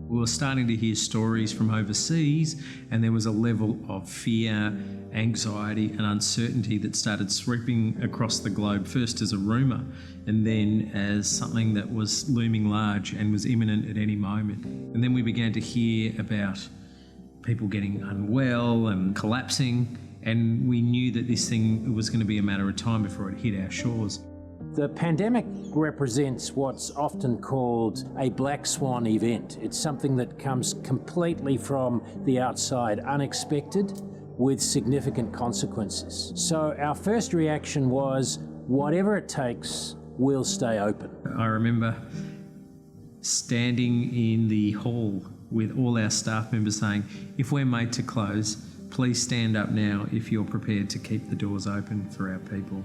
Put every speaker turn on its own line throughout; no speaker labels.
We were starting to hear stories from overseas, and there was a level of fear, anxiety and uncertainty that started sweeping across the globe, first as a rumour and then as something that was looming large and was imminent at any moment. And then we began to hear about people getting unwell and collapsing, and we knew that this thing was going to be a matter of time before it hit our shores.
The pandemic represents what's often called a black swan event. It's something that comes completely from the outside, unexpected, with significant consequences. So our first reaction was, whatever it takes, we'll stay open.
I remember standing in the hall with all our staff members saying, if we're made to close, please stand up now if you're prepared to keep the doors open for our people.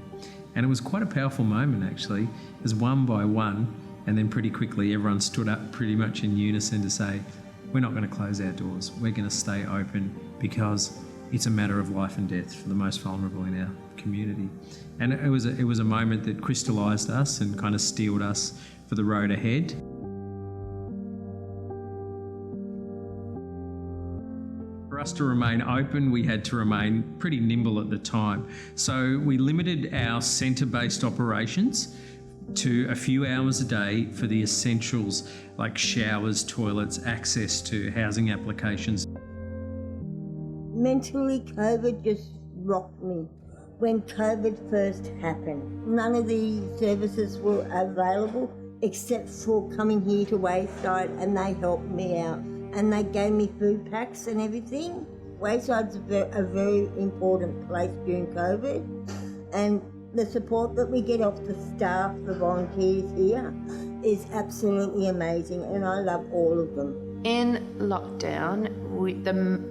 And it was quite a powerful moment actually, as one by one, and then pretty quickly everyone stood up pretty much in unison to say, we're not going to close our doors, we're going to stay open because it's a matter of life and death for the most vulnerable in our community. And it was a moment that crystallised us and kind of steeled us for the road ahead. For us to remain open, we had to remain pretty nimble at the time. So we limited our centre-based operations to a few hours a day for the essentials like showers, toilets, access to housing applications.
Mentally, COVID just rocked me. When COVID first happened, none of the services were available except for coming here to Wayside, and they helped me out. And they gave me food packs and everything. Wayside's a very important place during COVID, and the support that we get off the staff, the volunteers here, is absolutely amazing, and I love all of them.
In lockdown,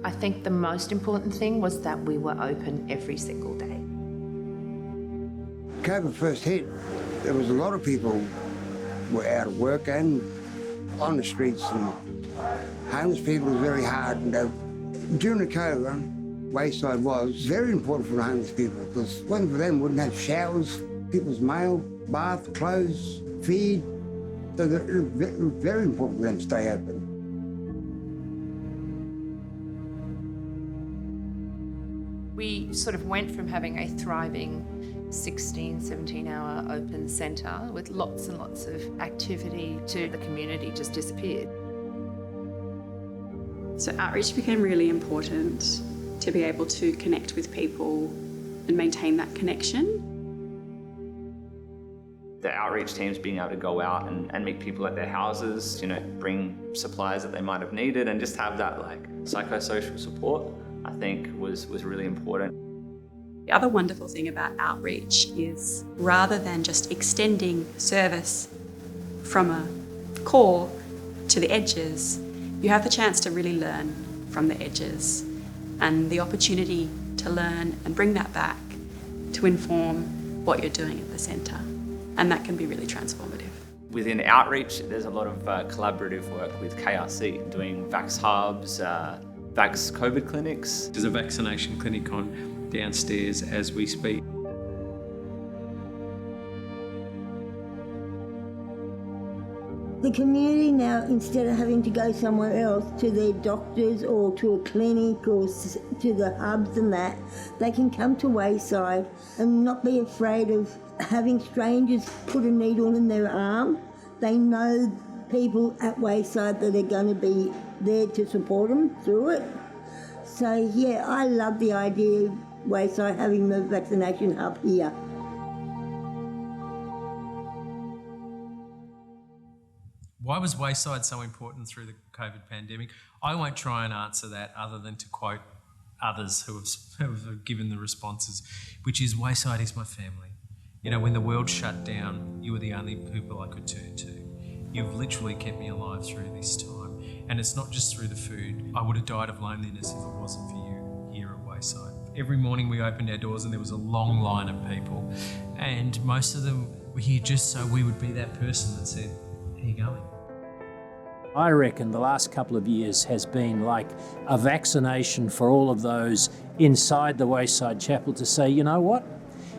I think the most important thing was that we were open every single day.
COVID first hit, there was a lot of people were out of work and on the streets, and homeless people was very hard. And during the COVID, Wayside was very important for the homeless people, because if it wasn't for them, we wouldn't have showers, people's mail, bath, clothes, feed. So it was very important for them to stay open.
We sort of went from having a thriving 16, 17-hour open centre with lots and lots of activity to the community just disappeared.
So outreach became really important to be able to connect with people and maintain that connection.
The outreach teams being able to go out and meet people at their houses, bring supplies that they might have needed, and just have that psychosocial support, I think was really important.
The other wonderful thing about outreach is, rather than just extending service from a core to the edges, you have the chance to really learn from the edges, and the opportunity to learn and bring that back to inform what you're doing at the centre. And that can be really transformative.
Within outreach, there's a lot of collaborative work with KRC, doing Vax hubs, Vax COVID clinics.
There's a vaccination clinic on downstairs as we speak.
The community now, instead of having to go somewhere else to their doctors or to a clinic or to the hubs and that, they can come to Wayside and not be afraid of having strangers put a needle in their arm. They know people at Wayside that are going to be there to support them through it. So yeah, I love the idea of Wayside having the vaccination hub here.
Why was Wayside so important through the COVID pandemic? I won't try and answer that other than to quote others who have given the responses, which is, Wayside is my family. When the world shut down, you were the only people I could turn to. You've literally kept me alive through this time. And it's not just through the food. I would have died of loneliness if it wasn't for you here at Wayside. Every morning we opened our doors and there was a long line of people. And most of them were here just so we would be that person that said, how you going?
I reckon the last couple of years has been like a vaccination for all of those inside the Wayside Chapel to say, you know what?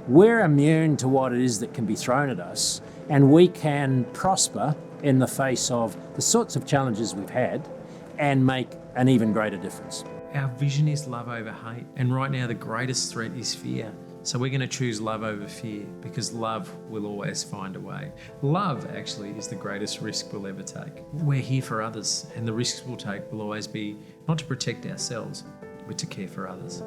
We're immune to what it is that can be thrown at us, and we can prosper in the face of the sorts of challenges we've had, and make an even greater difference.
Our vision is love over hate, and right now the greatest threat is fear. So we're going to choose love over fear, because love will always find a way. Love actually is the greatest risk we'll ever take. We're here for others, and the risks we'll take will always be not to protect ourselves, but to care for others.